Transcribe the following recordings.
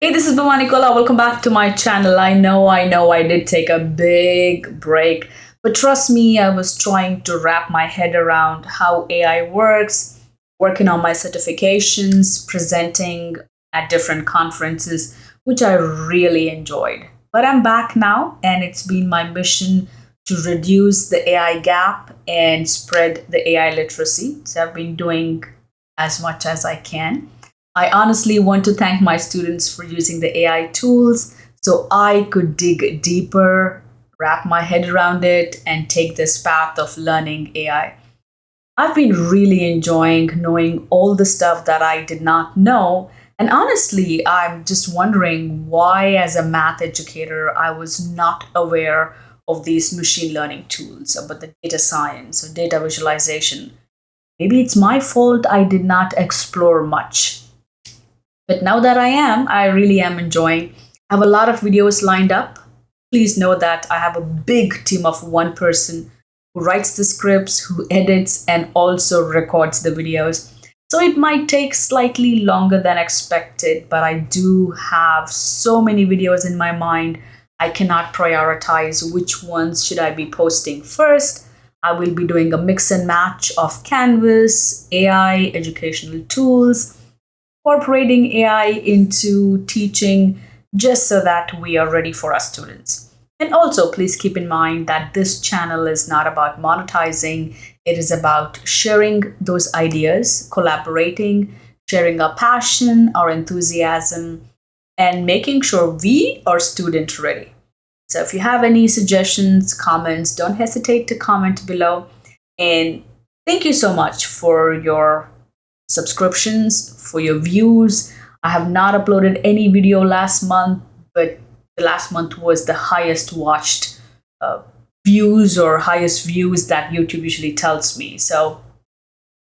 Hey, this is Bhuma Nicola. Welcome back to my channel. I know, I did take a big break, but trust me, I was trying to wrap my head around how AI works, working on my certifications, presenting at different conferences, which I really enjoyed. But I'm back now, and it's been my mission to reduce the AI gap and spread the AI literacy. So I've been doing as much as I can. I honestly want to thank my students for using the AI tools so I could dig deeper, wrap my head around it, and take this path of learning AI. I've been really enjoying knowing all the stuff that I did not know. And honestly, I'm just wondering why, as a math educator, I was not aware of these machine learning tools, about the data science or data visualization. Maybe it's my fault I did not explore much. But now that I really am enjoying. I have a lot of videos lined up. Please know that I have a big team of one person who writes the scripts, who edits, and also records the videos. So it might take slightly longer than expected, but I do have so many videos in my mind. I cannot prioritize which ones should I be posting first. I will be doing a mix and match of Canvas, AI, educational tools, incorporating AI into teaching just so that we are ready for our students. And also, please keep in mind that this channel is not about monetizing, it is about sharing those ideas, collaborating, sharing our passion, our enthusiasm, and making sure we are student ready. So, if you have any suggestions, comments, don't hesitate to comment below. And thank you so much for your subscriptions, for your views. I have not uploaded any video last month, but the last month was the highest watched views or highest views that YouTube usually tells me. So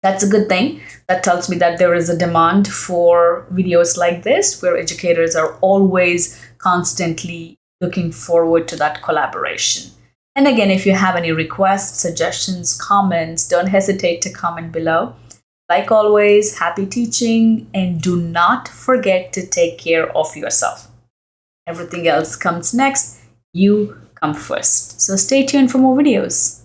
that's a good thing. That tells me that there is a demand for videos like this, where educators are always constantly looking forward to that collaboration. And again, if you have any requests, suggestions, comments, don't hesitate to comment below. Like always, happy teaching, and do not forget to take care of yourself. Everything else comes next. You come first. So stay tuned for more videos.